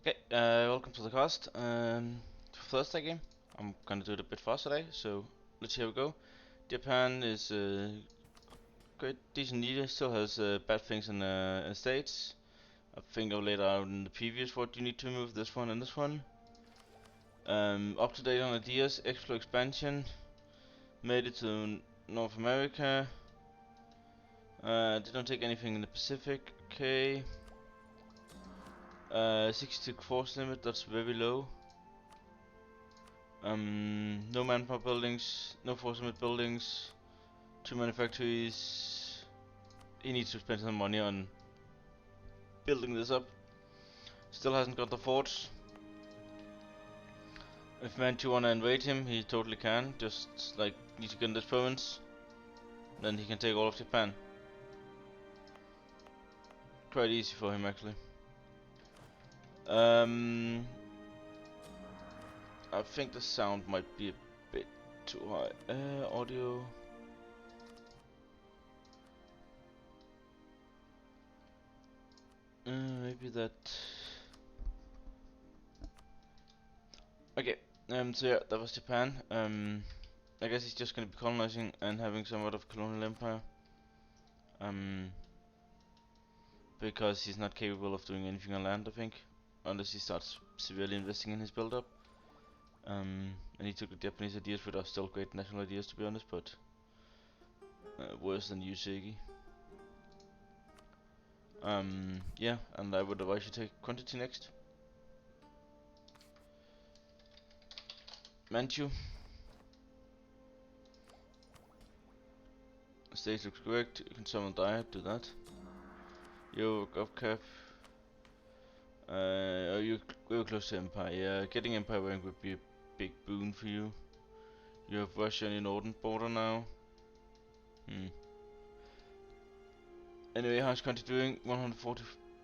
Okay, welcome to the cast. Thursday game. I'm gonna do it a bit faster today, so let's here we go. Japan is great, decent leader, still has bad things in states. I think I laid out in the previous what you need to move, this one and this one. Up to date on ideas, explore expansion, made it to North America. Didn't take anything in the Pacific, okay. 60 force limit, that's very low. No manpower buildings, no force limit buildings, 2 manufactories. He needs to spend some money on building this up. Still hasn't got the forts. If Manchu wanna invade him, he totally can. Just like need to get in this province, then he can take all of Japan. Quite easy for him actually. I think the sound might be a bit too high. Audio. Maybe that. Okay. So yeah, that was Japan. I guess he's just gonna be colonizing and having somewhat of a colonial empire. Because he's not capable of doing anything on land, I think, unless he starts severely investing in his build-up. And he took the Japanese ideas, which are still great national ideas to be honest, but worse than Yusegi. Yeah, and I would advise you take quantity next. Manchu. Stage looks correct. You can summon diet, do that. Yo, GovCap. Are you very close to Empire? Yeah, getting Empire rank would be a big boon for you. You have Russia on your northern border now. Anyway, how's country doing? 140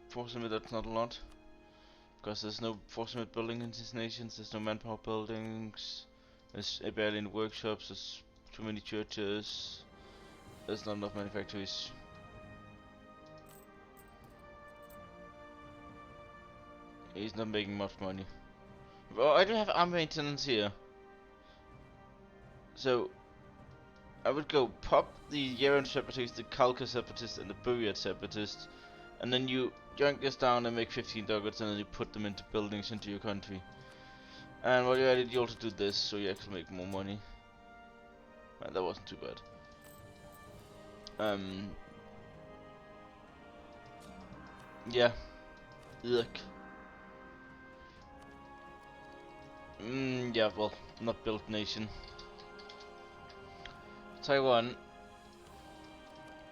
force limit, that's not a lot. Because there's no force limit building in these nations, there's no manpower buildings, there's barely any workshops, there's too many churches, there's not enough manufactories. He's not making much money. Well, I do have army maintenance here. So, I would go pop the Yaran Separatist, the Kalka Separatist, and the Buriat Separatist, and then you yank this down and make 15 targets, and then you put them into buildings into your country. And while you're at it, you also do this, so you actually make more money. Man, that wasn't too bad. Yeah. Look. Yeah, well, not built nation. Taiwan.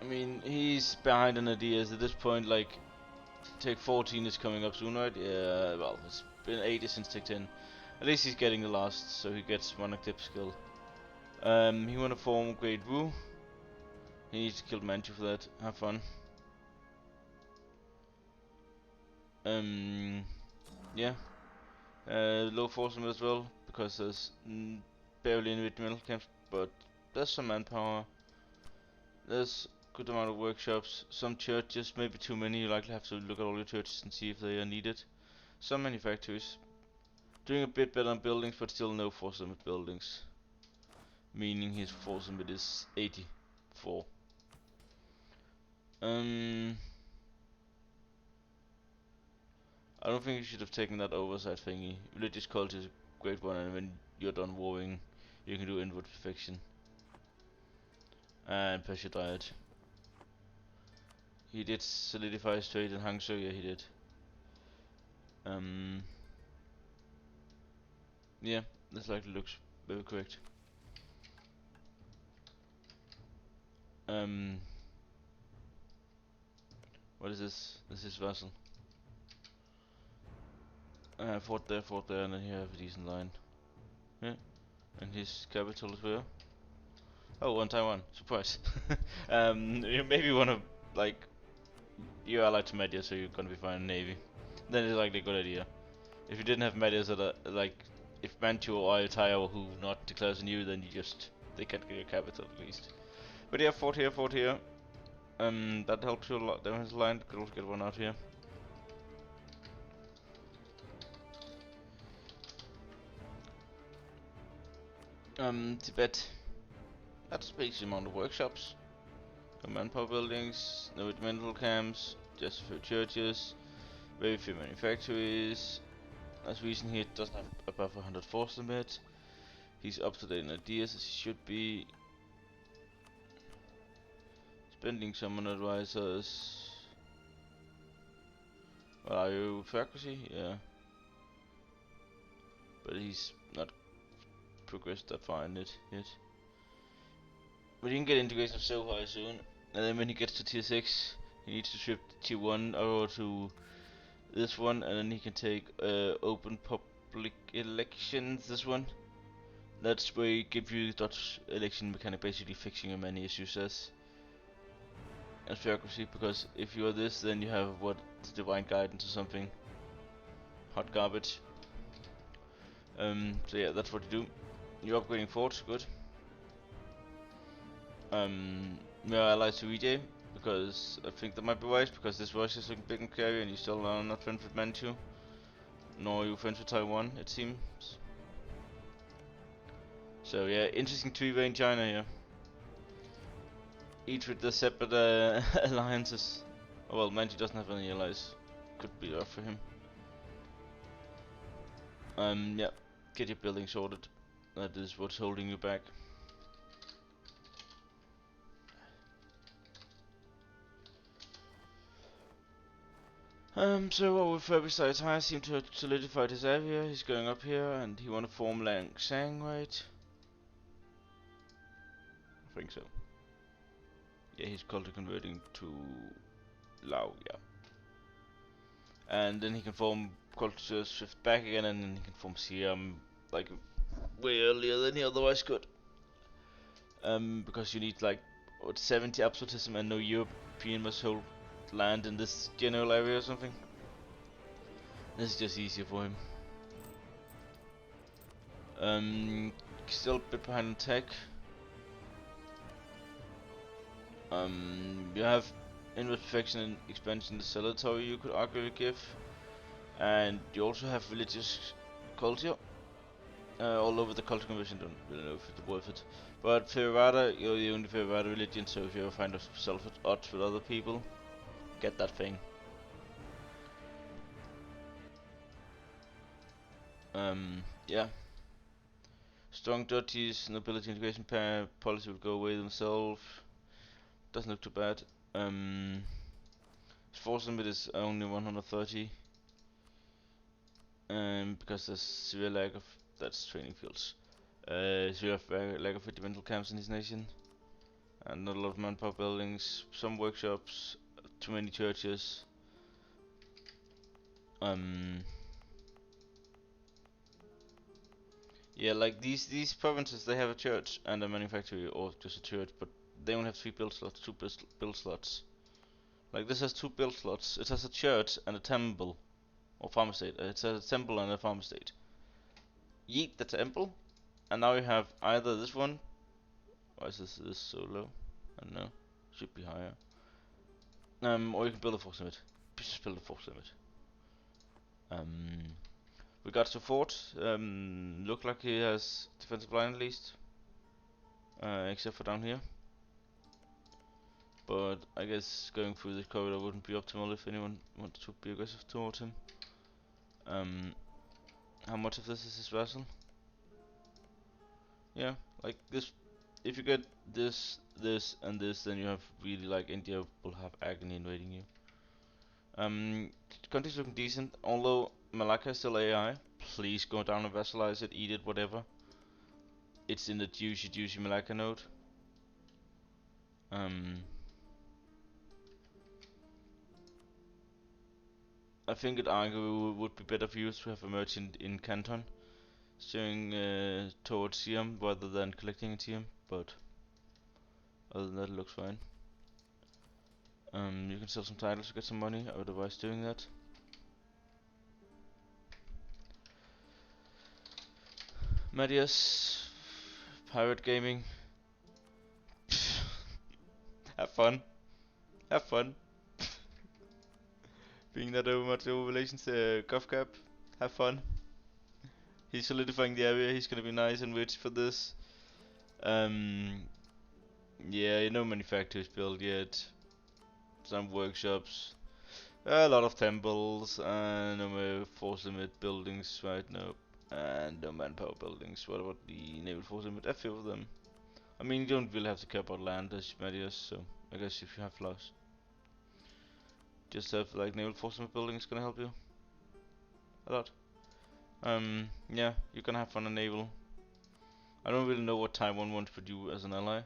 I mean, he's behind on ideas at this point. Like, Take 14 is coming up soon, right? Yeah. Well, it's been 80 since Take 10. At least he's getting the last, so he gets one active skill. He wanna form Great Wu. He needs to kill Manchu for that. Have fun. Yeah. Low force limit as well, because there's barely any middle camps, but there's some manpower. There's good amount of workshops. Some churches, maybe too many. You likely have to look at all your churches and see if they are needed. Some manufactories. Doing a bit better on buildings, but still no force limit buildings. Meaning his force limit is 84. I don't think you should have taken that oversight thingy. Religious culture is a great one, and when you're done warring, you can do inward perfection. And pressure diet. He did solidify his trade in Hangzhou, yeah he did. Yeah, this likely looks very correct. What is this? This is vassal. Fort there, and then here have a decent line. Yeah, and his capital is where? Oh, on Taiwan. Surprise. You maybe wanna like you're allied to Media, so you're gonna be fine in Navy. Then it's likely a good idea. If you didn't have Medias that are like, if Manchu or Ayutthaya who not declares new, then you just they can't get your capital at least. But yeah, fort here, fort here. That helps you a lot. There is a line. Could also get one out here. Tibet. That's basically amount of workshops. No manpower buildings, no regimental camps, just a few churches, very few manufactories. As recent he doesn't have above 100 force limit. He's up to date in ideas as he should be. Spending summon advisors. Well, are you faculty? Yeah. But he's not progressed that far in it yet. But he can get integration so high soon. And then when he gets to tier 6, he needs to shift tier 1 or to this one, and then he can take open public elections, this one. That's where you give you Dutch election mechanic, basically fixing your many issues as bureaucracy, because if you are this, then you have what, divine guidance or something. Hot garbage. So yeah, that's what you do. You're upgrading forts, good. We're allied to EJ, because I think that might be wise, because this Russia is looking big and carry, and you still are not friends with Manchu. Nor you friends with Taiwan, it seems. So yeah, interesting three-way in China here. Each with the separate alliances. Oh, well, Manchu doesn't have any allies. Could be rough for him. Yeah, get your building sorted. That is what's holding you back. So what with Herbicide's high seem to have solidified his area. He's going up here, and he want to form Lang Sang, right? I think so. Yeah, he's culture converting to Lao, yeah. And then he can form culture shift back again, and then he can form Siam like way earlier than he otherwise could. Because you need like what 70 absolutism, and no European must hold land in this general area or something. This is just easier for him. Still a bit behind on tech. You have inward perfection and expansion in the Salatory you could arguably give. And you also have religious culture. All over the culture conversion, don't really know if it's worth it. But Theravada, you're the only Theravada religion, so if you ever find yourself at odds with other people, get that thing. Yeah. Strong duties, nobility integration policy will go away themselves. Doesn't look too bad. His force limit is only 130. Because there's severe lack of, that's training fields. Severe lack of regimental camps in his nation. And not a lot of manpower buildings, some workshops, too many churches. Yeah, like these provinces, they have a church and a manufactory, or just a church, but they only have 3 build slots, 2 build slots. Like this has 2 build slots. It has a church and a temple, or farm estate. It has a temple and a farm estate. Yeet the temple, and now you have either this one. Why is this so low? I don't know. Should be higher. Or you can build a force limit. Just build a force limit. Regards to fort, look like he has defensive line at least, except for down here. But I guess going through this corridor wouldn't be optimal if anyone wants to be aggressive towards him. How much of this is his vassal? Yeah, like this. If you get this, this, and this, then you have really like India will have agony invading you. Country's looking decent, although Malacca is still AI. Please go down and vassalize it, eat it, whatever. It's in the juicy Malacca node. I think it arguably would be better for you to have a merchant in Canton, steering towards Siam rather than collecting in Siam, but other than that it looks fine. You can sell some titles to get some money, I would advise doing that. Medias, pirate gaming. Have fun. Have fun. Being that much over relations to GovCap. Have fun. He's solidifying the area, he's gonna be nice and rich for this. Um, yeah, no manufacturers built yet. Some workshops. A lot of temples, and no more force limit buildings right now. And no manpower buildings. What about the naval force limit? A few of them. I mean, you don't really have to care about land as matters, so I guess if you have flaws, just have like naval force limit buildings gonna help you a lot. Yeah, you can have fun on naval. I don't really know what Taiwan wants for you as an ally,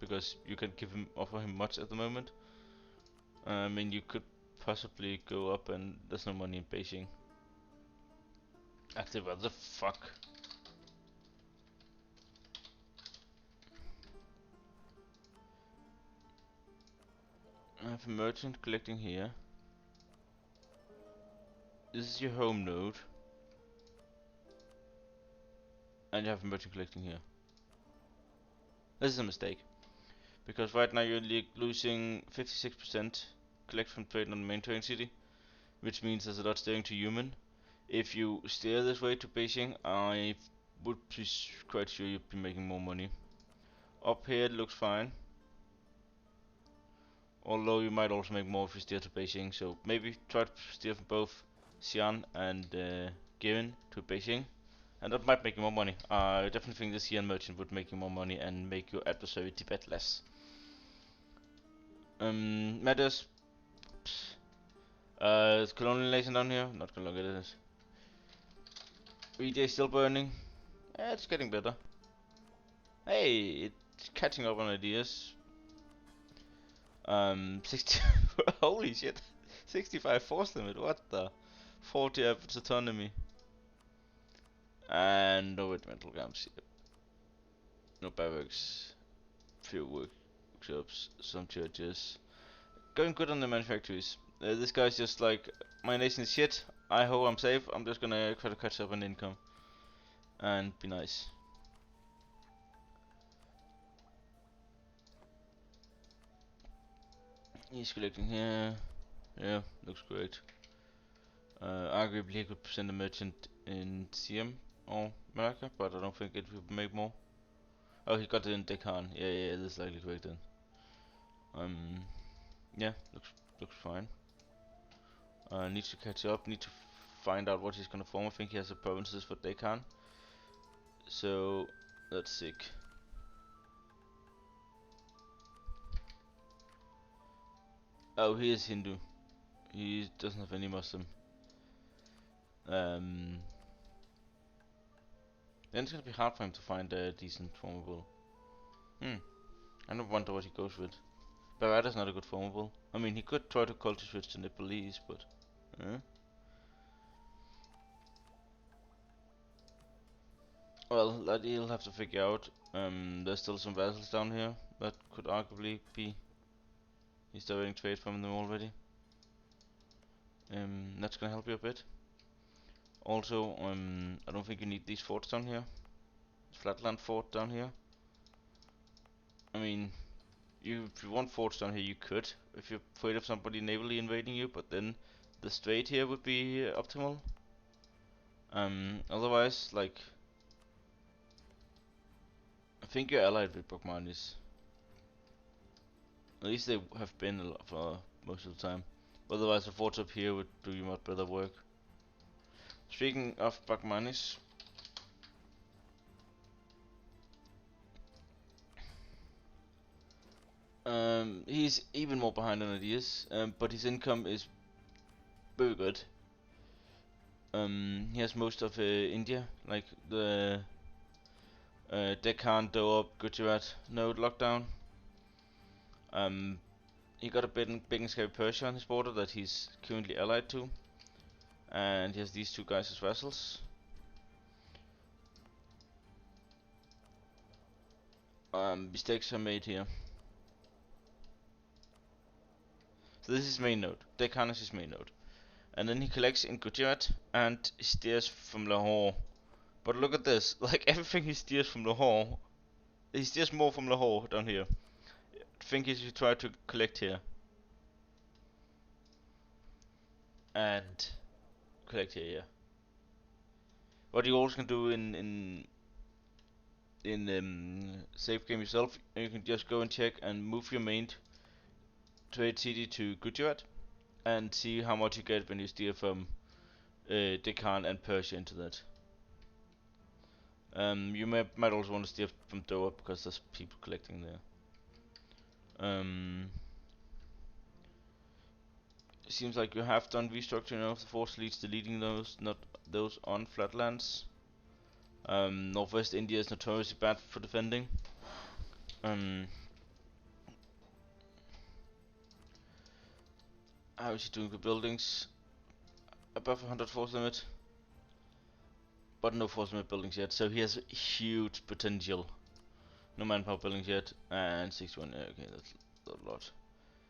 because you can offer him much at the moment. I mean, you could possibly go up, and there's no money in Beijing. Actually, what the fuck? I have a merchant collecting here. This is your home node, and you have a merchant collecting here. This is a mistake, because right now you're losing 56% collect from trade on the main trading city, which means there's a lot steering to human. If you steer this way to Beijing, I would be quite sure you'd be making more money. Up here it looks fine, although you might also make more if you steer to Beijing, so maybe try to steer from both Xi'an and Girin to Beijing, and that might make you more money. I definitely think the Xi'an merchant would make you more money and make your adversary Tibet less. Matters. Is colonial nation down here? Not gonna look at this. VJ still burning. It's getting better. Hey, it's catching up on ideas. 60. Holy shit. 65 force limit. What the? 40 average autonomy. And no regimental camps. No barracks. Few workshops. Some churches. Going good on the manufactories. This guy's just like, my nation is shit. I hope I'm safe. I'm just gonna try to catch up on income. And be nice. He's collecting here. Yeah, looks great. Arguably he could send a merchant in CM or America, but I don't think it would make more. Oh, he got it in Deccan. Yeah, this is likely correct then. Yeah, looks fine. Needs to catch up. Need to find out what he's gonna form. I think he has the provinces for Deccan. So that's sick. Oh, he is Hindu. He doesn't have any Muslim. Then it's gonna be hard for him to find a decent formable. I don't wonder what he goes with. Barada's not a good formable. I mean, he could try to culture switch to Nepalese, but... Well, that he'll have to figure out. There's still some vessels down here that could arguably be... He's diverting trade from them already. That's gonna help you a bit. Also, I don't think you need these forts down here. Flatland fort down here. I mean, if you want forts down here, you could. If you're afraid of somebody navally invading you, but then the strait here would be optimal. Otherwise, like, I think you're allied with Bogmanis. At least they have been a lot for most of the time. Otherwise, the forts up here would do you much better work. Speaking of Bogmanis, he's even more behind on ideas, but his income is very good. He has most of India, like the Deccan, Doab, Gujarat node lockdown. He got a big and scary Persia on his border that he's currently allied to, and he has these two guys as vassals. Mistakes are made here. So this is his main node. Deccan is his main node. And then he collects in Gujarat and steers from Lahore. But look at this, like everything he steers from Lahore, he steers more from Lahore down here. I think he should try to collect here. And collect here, yeah. What you also can do in save game yourself, and you can just go and check and move your main trade city to Gujarat and see how much you get when you steer from Deccan and Persia into that. You might also want to steer from Doha because there's people collecting there. Seems like you have done restructuring of the force leads, deleting those, not those on flatlands. Northwest India is notoriously bad for defending. How is he doing with buildings? Above 100 force limit, but no force limit buildings yet, so he has huge potential. No manpower buildings yet, and 61, okay, that's a lot.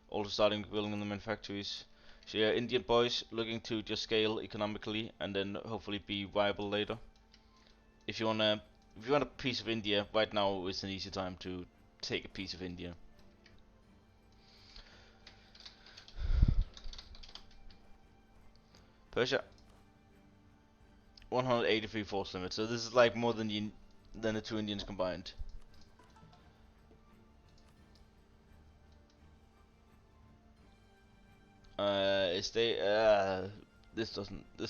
Also starting building in the main factories. So yeah, Indian boys looking to just scale economically and then hopefully be viable later. If you want a piece of India, right now is an easy time to take a piece of India. Persia, 183 force limit, so this is like more than the two Indians combined. This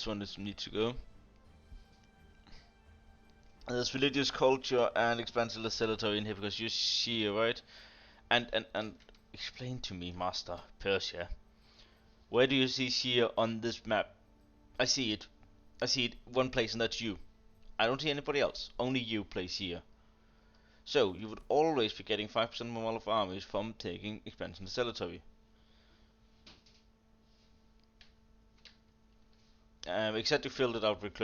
one needs to go. There's religious culture and expansive territory in here because you're Shia, right? And explain to me, Master Persia. Where do you see Shia on this map? I see it. I see it one place, and that's you. I don't see anybody else. Only you place Shia. So you would always be getting 5% more of armies from taking expansion territory. Except you filled it out with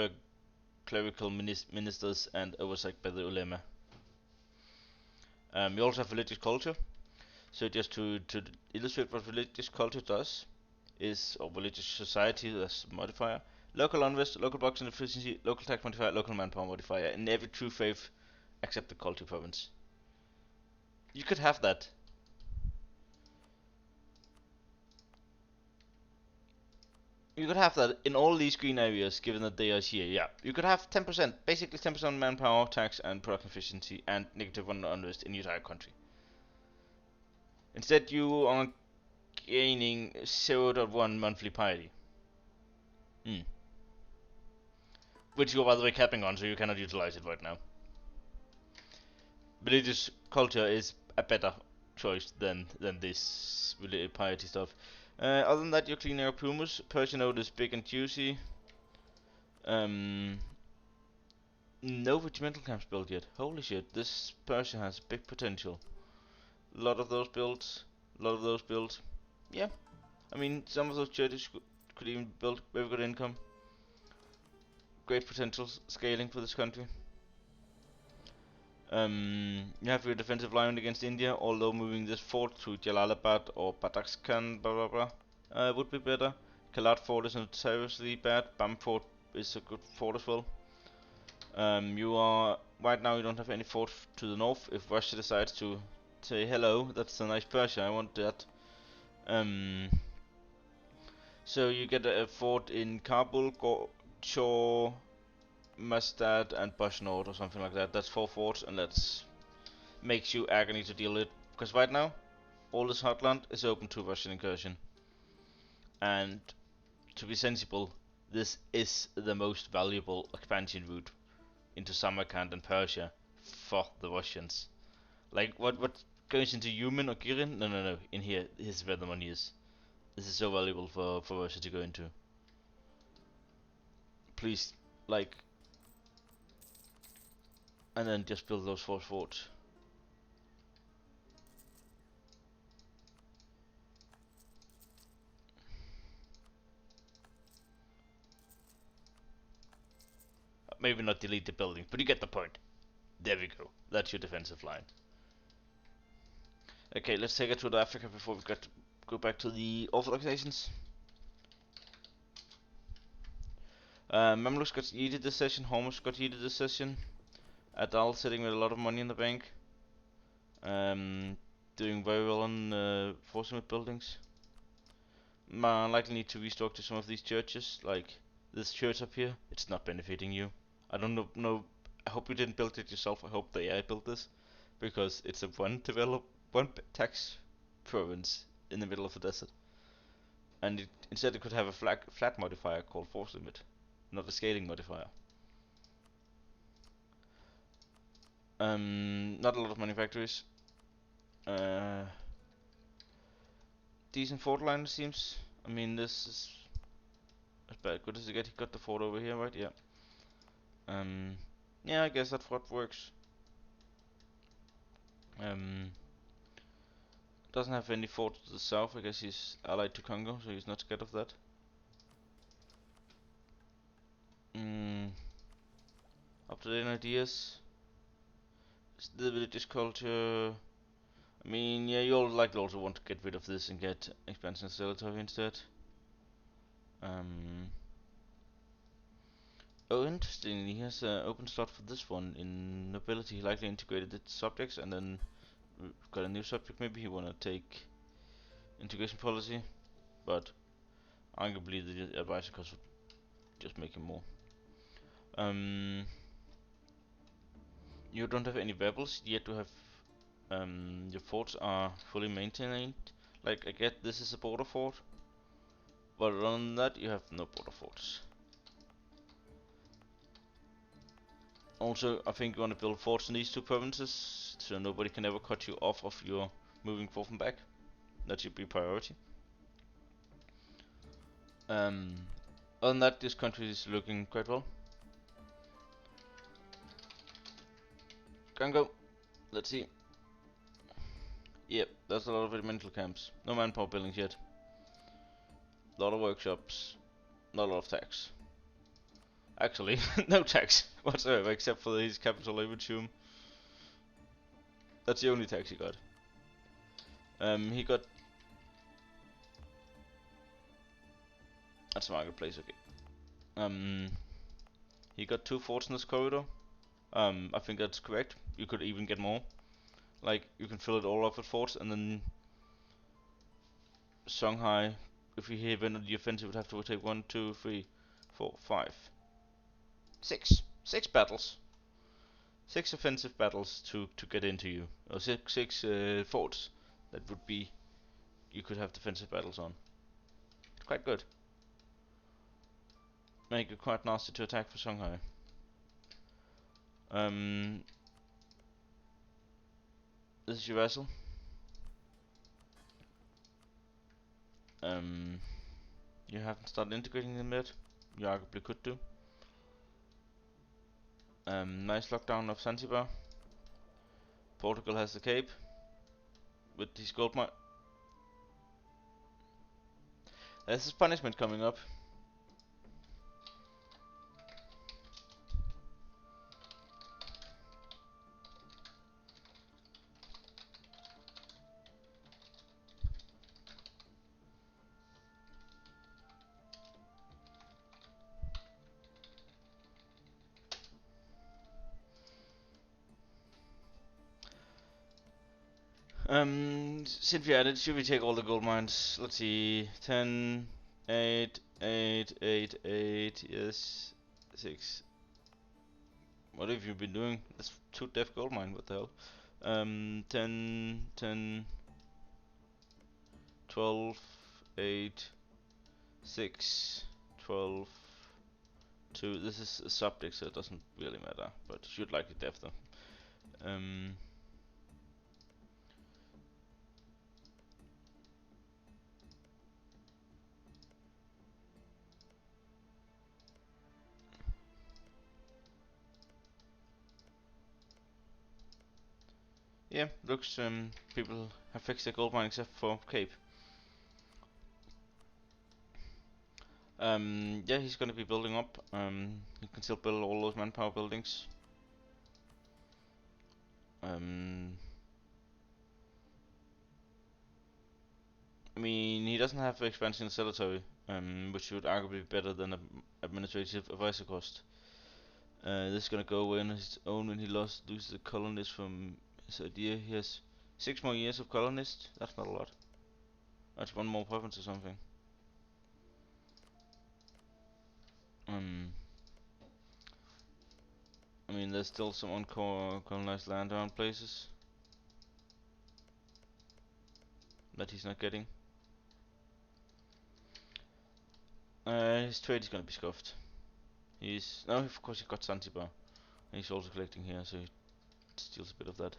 clerical ministers and oversight by the ulema. You also have religious culture. So just to illustrate what religious culture does, or religious society as a modifier, local unrest, local boxing efficiency, local tax modifier, local manpower modifier, in every true faith except the culture province. You could have that. You could have that in all these green areas, given that they are here. Yeah, you could have 10%, basically 10% manpower, tax, and production efficiency, and -1 unrest in the entire country. Instead, you are gaining 0.1 monthly piety. Which you're by the way capping on, so you cannot utilize it right now. Religious culture is a better choice than this piety stuff. Other than that, you're cleaning up humus. Persian node is big and juicy. No regimental camps built yet. Holy shit, this Persia has big potential. A lot of those builds. Yeah, I mean, some of those churches could even build very good income. Great potential scaling for this country. You have your defensive line against India, although moving this fort to Jalalabad or Badakhshan, blah blah blah, would be better. Kalat fort is notoriously bad. Bam fort is a good fort as well. You are right now. You don't have any fort to the north. If Russia decides to say hello, that's a nice Persia. I want that. So you get a fort in Kabul, Chor, Mustad, and Bashnord or something like that. That's 4 forts, and that makes you agony to deal with. Because right now, all this heartland is open to Russian incursion. And to be sensible, this is the most valuable expansion route into Samarkand and Persia for the Russians. Like, what goes into Yumen or Girin? No. In here, this is where the money is. This is so valuable for Russia to go into. Please, like, and then just build those 4 forts. Maybe not delete the building, but you get the point. There we go. That's your defensive line. Okay, let's take it to Africa before we go back to the Orthodox nations. Mamluks got yeeted this session. Hormuz got yeeted this session. Adal sitting with a lot of money in the bank. Doing very well on force limit buildings. Likely need to restructure some of these churches, like this church up here. It's not benefiting you. I don't know I hope you didn't build it yourself. I hope the AI built this, because it's a one tax province in the middle of the desert, and instead it could have a flat modifier called force limit, not a scaling modifier. Not a lot of manufacturers. Decent fort line, it seems. I mean, this is as bad good as it gets. He got the fort over here, right? Yeah. Yeah, I guess that fort works. Doesn't have any fort to the south. I guess he's allied to Congo, so he's not scared of that. Up to date ideas. The religious culture. I mean, yeah, you'll likely also want to get rid of this and get expansion territory instead. Oh, interesting. He has an open slot for this one in nobility. He likely integrated its subjects, and then got a new subject. Maybe he wanna take integration policy, but arguably the advisor cost would just make him more. You don't have any rebels yet to have. Your forts are fully maintained. Like, I get this is a border fort, but other than that, you have no border forts. Also, I think you want to build forts in these two provinces, so nobody can ever cut you off of your moving forth and back. That should be priority. Other than that, this country is looking quite well. Congo, let's see. Yep, there's a lot of regimental camps. No manpower buildings yet. A lot of workshops. Not a lot of tax. Actually, no tax whatsoever, except for his capital, I would assume. That's the only tax he got. He got... That's a marketplace, okay. He got 2 forts in this corridor. I think that's correct. You could even get more. Like, you can fill it all up with forts, and then Songhai, if he had been on the offensive, would have to take 1, 2, 3, 4, 5, 6. 6 battles. 6 offensive battles to get into you. Or 6 forts that would be you could have defensive battles on. It's quite good. Make it quite nasty to attack for Songhai. This is your vessel. You haven't started integrating them yet. You arguably could do. Nice lockdown of Zanzibar. Portugal has the Cape with these gold mine. There's this punishment coming up. Since we added, should we take all the gold mines? Let's see, 10, 8, 8, 8, 8, yes, 6. What have you been doing? That's 2 deaf gold mine, what the hell? 10, 10, 12, 8, 6, 12, 2. This is a subject, so it doesn't really matter, but should like it deaf though. Yeah, looks people have fixed their gold mine except for Cape. Yeah, he's gonna be building up. He can still build all those manpower buildings. I mean, he doesn't have expansion territory, which would arguably be better than administrative advisor cost. This is gonna go away on his own when he loses the colonists from his idea. He has 6 more years of colonists. That's not a lot. That's 1 more province or something. I mean, there's still some uncolonized land around places that he's not getting. His trade is gonna be scuffed. No, of course he got Zanzibar, and he's also collecting here, so he steals a bit of that.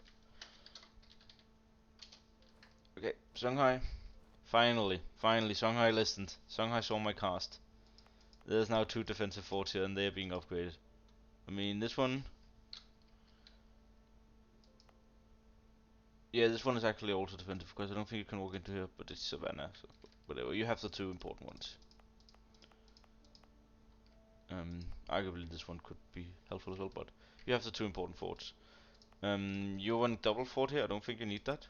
Okay, Shanghai. Finally, Shanghai listened. Shanghai saw my cast. There's now 2 defensive forts here, and they are being upgraded. I mean, this one. Yeah, this one is actually also defensive because I don't think you can walk into here, but it's Savannah, so whatever. You have the 2 important ones. Arguably this one could be helpful as well, but you have the 2 important forts. You want double fort here? I don't think you need that.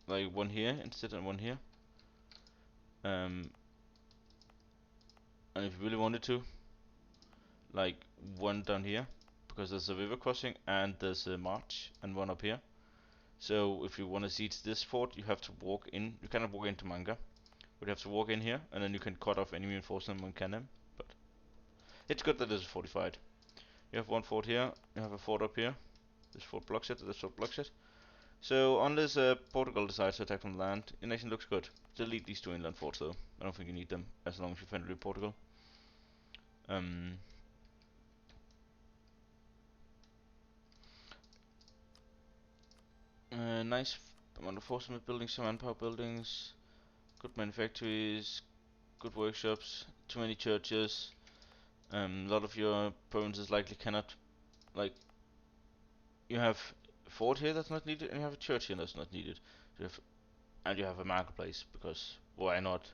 Like one here instead and one here. And if you really wanted to, like one down here, because there's a river crossing and there's a march, and one up here. So if you want to siege this fort, you have to walk in. You cannot walk into Manga, but you have to walk in here, and then you can cut off any reinforcement on Canem. But it's good that it's fortified. You have one fort here, you have a fort up here. This fort blocks it, this fort blocks it. So unless Portugal decides to attack from land, your nation looks good. Delete these 2 inland forts though. I don't think you need them as long as you're friendly with Portugal. Nice amount of forcement buildings, some manpower buildings, good manufactories, good workshops, too many churches. A lot of your provinces likely cannot, like, you have a fort here that's not needed, and you have a church here that's not needed. And you have a marketplace, because why not?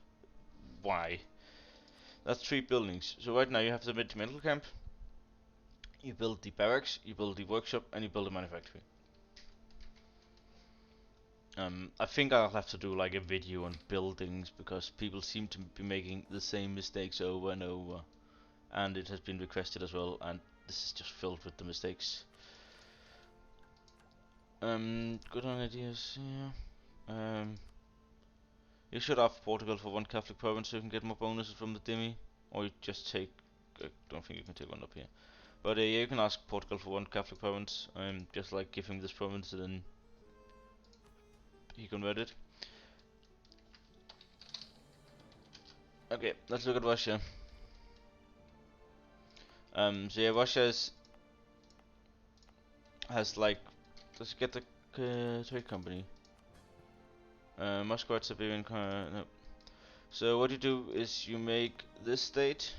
Why? That's 3 buildings. So right now you have the regimental camp, you build the barracks, you build the workshop, and you build a manufactory. I think I'll have to do like a video on buildings because people seem to be making the same mistakes over and over, and it has been requested as well, and this is just filled with the mistakes. Good on ideas, yeah. You should offer Portugal for 1 Catholic province so you can get more bonuses from the Demi, or you just take. I don't think you can take one up here, but yeah, you can ask Portugal for 1 Catholic province. Just like give him this province and then he converted. Okay, let's look at Russia. So yeah, Russia has like, let's get the trade company. Moscow, Siberian, no. So what you do is you make this state.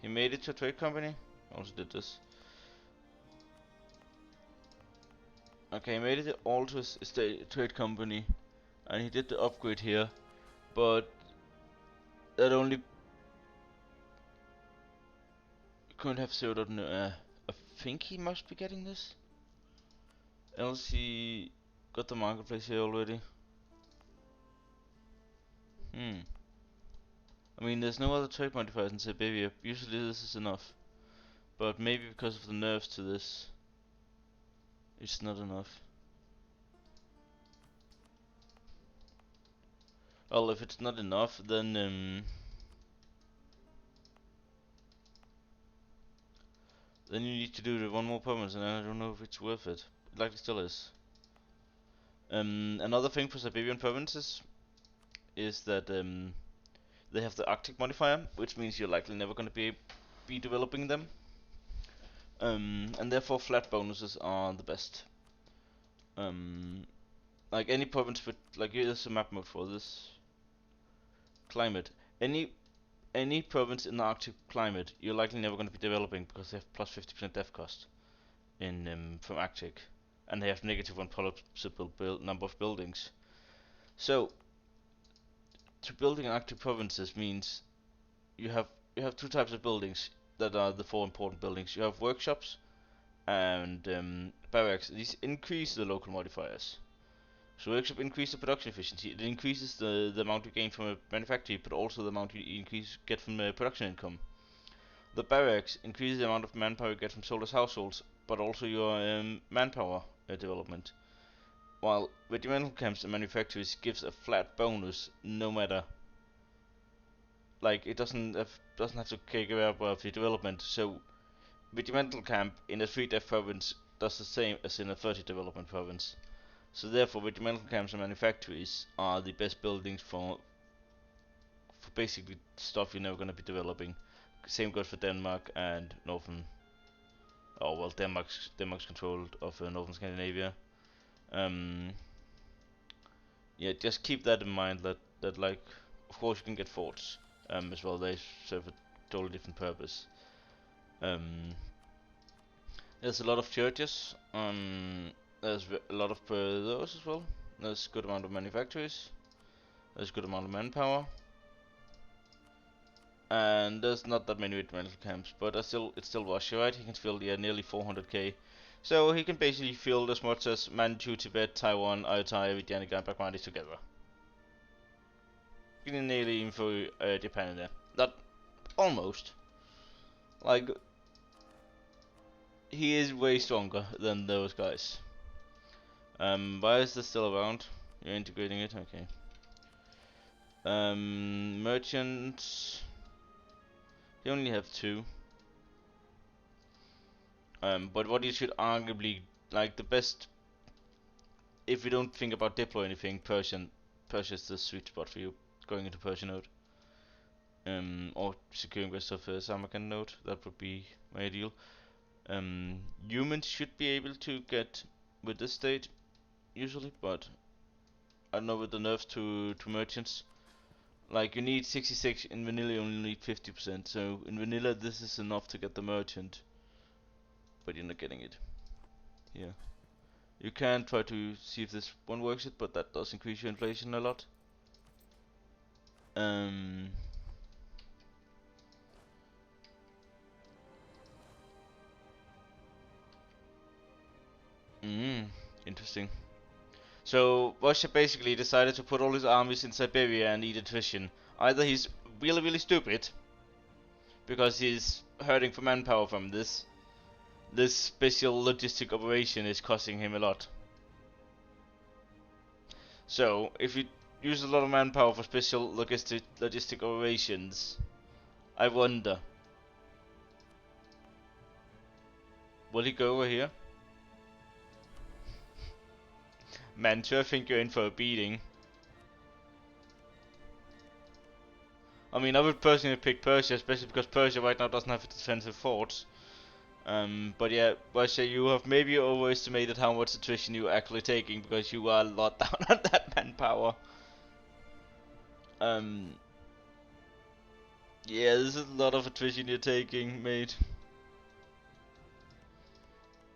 He made it to a trade company. I also did this. Okay, he made it all to a state trade company, and he did the upgrade here, but that only couldn't have zeroed out. I think he must be getting this. Else he got the marketplace here already. I mean, there's no other trade modifiers in Siberia. Usually this is enough. But maybe because of the nerfs to this, it's not enough. Well, if it's not enough, then you need to do the 1 more province, and I don't know if it's worth it. It likely still is. Another thing for Siberian provinces is that they have the Arctic modifier, which means you're likely never going to be developing them. And therefore flat bonuses are the best. Like any province with, like, here's a map mode for this climate. Any province in the Arctic climate, you're likely never going to be developing because they have plus 50% death cost in from Arctic, and they have negative one possible number of buildings. So, to building Arctic provinces means you have 2 types of buildings that are the 4 important buildings. You have workshops and barracks. These increase the local modifiers. So workshop increases the production efficiency. It increases the amount you gain from a manufactory, but also the amount you get from production income. The barracks increases the amount of manpower you get from soldiers' households, but also your manpower development. While regimental camps and manufactories gives a flat bonus no matter like it doesn't have to care about the development. So regimental camp in a 3 dev province does the same as in a 30 development province. So therefore, regimental camps and manufactories are the best buildings for basically stuff you're never gonna be developing. Same goes for Denmark and Northern. Oh well, Denmark's controlled of Northern Scandinavia. Um, yeah, just keep that in mind. That like, of course you can get forts as well. They serve a totally different purpose. Um, there's a lot of churches. There's a lot of those as well. There's a good amount of manufactories. There's a good amount of manpower. And there's not that many regimental camps, but it's still Russia, right? He can field nearly 400k, so he can basically field as much as Manchu, Tibet, Taiwan, Altai, Vidyanica, and Baghmati together. You can nearly even throw Japan in there. Not almost. Like he is way stronger than those guys. Why is this still around? You're integrating it, okay. Merchants. You only have 2. But what you should arguably like the best, if you don't think about deploy anything, Persia's the sweet spot for you going into Persian node. Or securing rest of Samarkand node. That would be my ideal. Humans should be able to get with this state usually, but I don't know with the nerfs to merchants. Like you need 66 in vanilla, you only need 50%. So in vanilla, this is enough to get the merchant, but you're not getting it. Yeah. You can try to see if this one works it, but that does increase your inflation a lot. Um, Interesting. So Russia basically decided to put all his armies in Siberia and eat attrition. Either he's really really stupid because he's hurting for manpower from this. This special logistic operation is costing him a lot. So if you use a lot of manpower for special logistic operations, I wonder, will he go over here? Manchu, I think you're in for a beating. I mean, I would personally pick Persia, especially because Persia right now doesn't have defensive forts. But yeah, Russia, you have maybe overestimated how much attrition you're actually taking because you are a lot down on that manpower. Um, yeah, this is a lot of attrition you're taking, mate.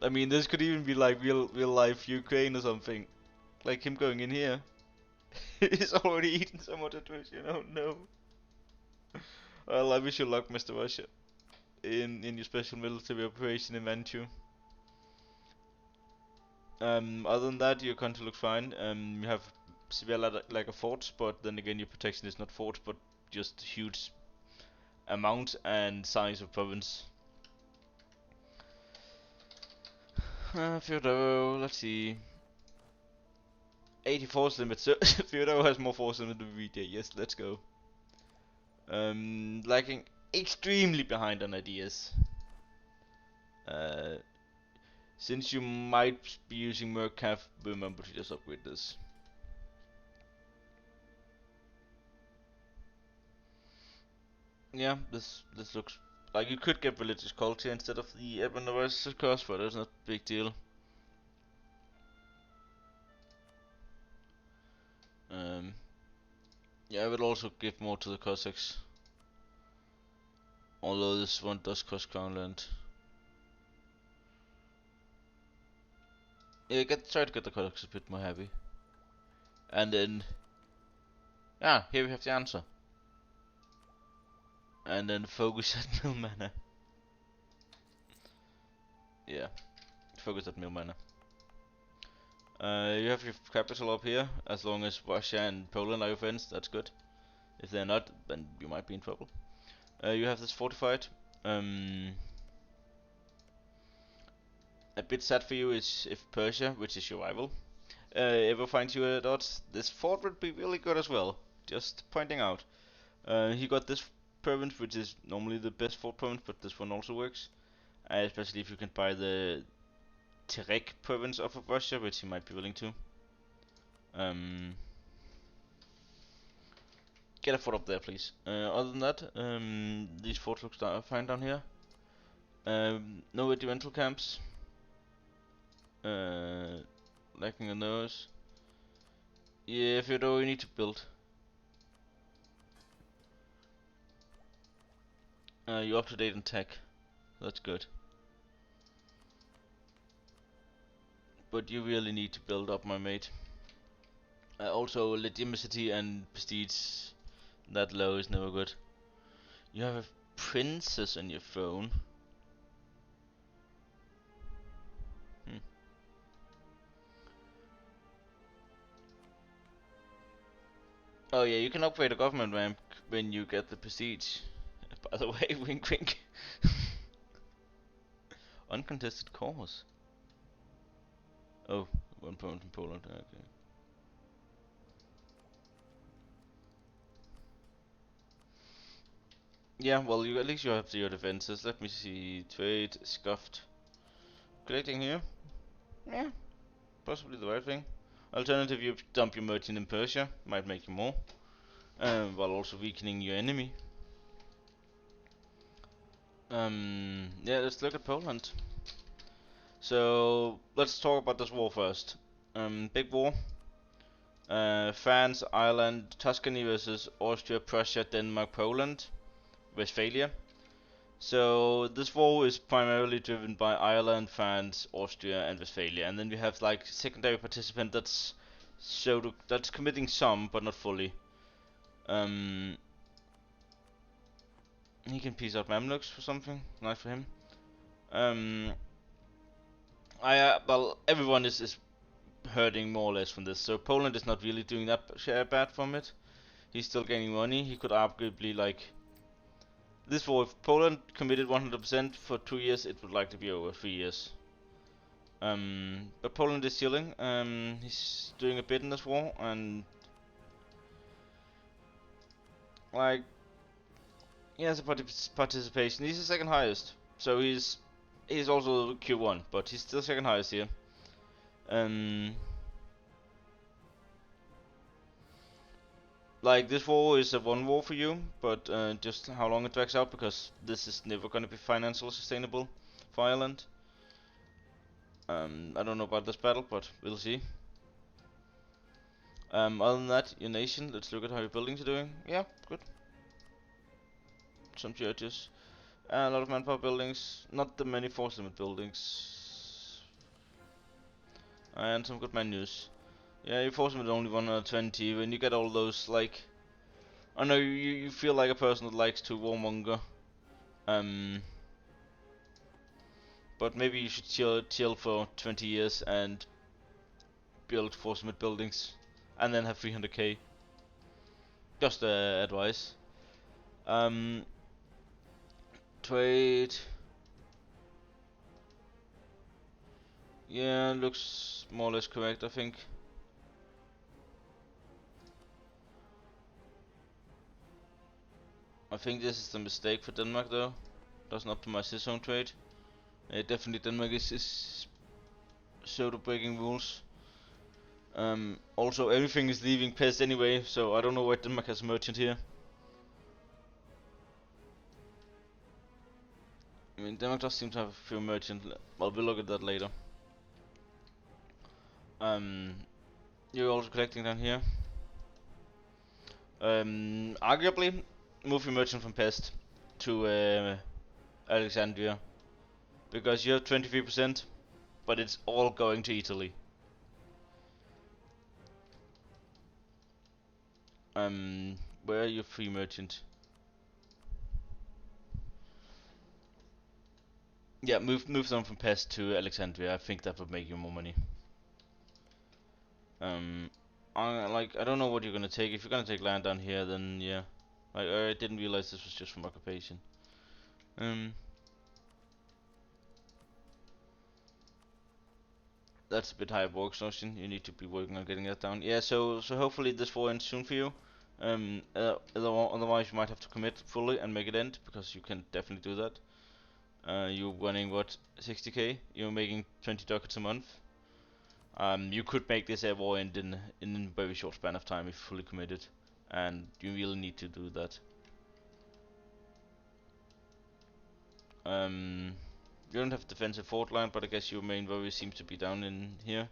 I mean, this could even be like real life Ukraine or something. Like him going in here. He's already eaten so much attrition, oh no. Well, I wish you luck, Mr. Russia, in your special military operation in Manchu. Other than that, your country looks fine. You have severe lack of forts, but then again, your protection is not forts, but just huge amount and size of province. Fyodor, let's see. 80 force limit. So Fyodor has more force limit than VJ. Yes, let's go. Lagging extremely behind on ideas. Since you might be using Mercav, remember to just upgrade this. Yeah, this looks like you could get religious culture instead of the Ebenezer curse, but it's not a big deal. Yeah, I would also give more to the Cossacks. Although this one does cost Crownland. Yeah, try to get the Cossacks a bit more happy. And then, here we have the answer. And then focus at mill mana. Yeah, focus at mill mana. You have your capital up here, as long as Russia and Poland are your friends, that's good. If they're not, then you might be in trouble. You have this fortified. A bit sad for you is if Persia, which is your rival, ever finds you a dot. This fort would be really good as well. Just pointing out. He got this province, which is normally the best fort province, but this one also works. Especially if you can buy the Terek province off of Russia, which he might be willing to. Um, get a fort up there, please. Other than that, these forts look fine down here. No regimental camps. Lacking on those. Yeah, if you do, you need to build. You're up to date in tech. That's good. But you really need to build up, my mate. Also, legitimacy and prestige that low is never good. You have a princess on your phone. Hmm. Oh yeah, you can upgrade a government rank when you get the prestige. By the way, wink wink. Uncontested cause. Oh, one point in Poland. Okay. Yeah, well, you at least you have your defenses. Let me see. Trade scuffed. Collecting here. Yeah, possibly the right thing. Alternative, you dump your merchant in Persia. Might make you more. While also weakening your enemy. Yeah, let's look at Poland. So let's talk about this war first. Big war. France, Ireland, Tuscany versus Austria, Prussia, Denmark, Poland, Westphalia. So this war is primarily driven by Ireland, France, Austria, and Westphalia, and then we have like secondary participant that's committing some, but not fully. He can piece out Mamluks for something. Nice for him. Um, well, everyone is hurting more or less from this. So Poland is not really doing that bad from it. He's still gaining money. He could arguably like this war. If Poland committed 100% for 2 years, it would like to be over 3 years. But Poland is healing. He's doing a bit in this war, and like he has a participation. He's the second highest, so he's also Q1, but he's still second highest here. Like this war is a one war for you, but just how long it drags out, because this is never going to be financially sustainable for Ireland. I don't know about this battle, but we'll see. Other than that, your nation. Let's look at how your buildings are doing. Yeah, good. Some churches, a lot of manpower buildings. Not the many force limit buildings, and some good menus. Yeah, your force limit only 120. When you get all those, like, I know you feel like a person that likes to warmonger. But maybe you should chill for 20 years and build force limit buildings, and then have 300k. Just advice. Um, Trade. Yeah, looks more or less correct, I think. I think this is the mistake for Denmark though. Doesn't optimize his own trade. Definitely Denmark is pseudo breaking rules. Also everything is leaving pest anyway, so I don't know why Denmark has a merchant here. I mean, Denmark does seem to have a few merchants. Well, we'll look at that later. You're also collecting down here. Arguably, move your merchant from Pest to Alexandria, because you have 23%, but it's all going to Italy. Where are your free merchant? Yeah, move them from Pest to Alexandria. I think that would make you more money. I don't know what you're gonna take. If you're gonna take land down here, then yeah. I didn't realize this was just from occupation. That's a bit high war exhaustion. You need to be working on getting that down. Yeah, so hopefully this war ends soon for you. Otherwise you might have to commit fully and make it end, because you can definitely do that. You're running what, 60k? You're making 20 ducats a month. You could make this war end in a very short span of time if fully committed, and you really need to do that. You don't have defensive fort line, but I guess your main worry seems to be down in here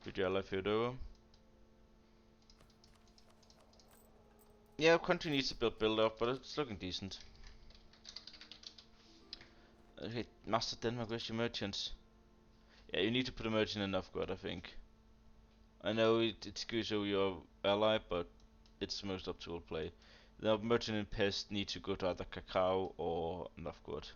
with your ally Theodora. Yeah, country needs to build up, but it's looking decent. Okay, Master Denmark, where's your merchants? Yeah, you need to put a merchant in Novgorod, I think. I know it screws over your ally, but it's the most optimal play. The merchant in Pest needs to go to either Cacao or Novgorod.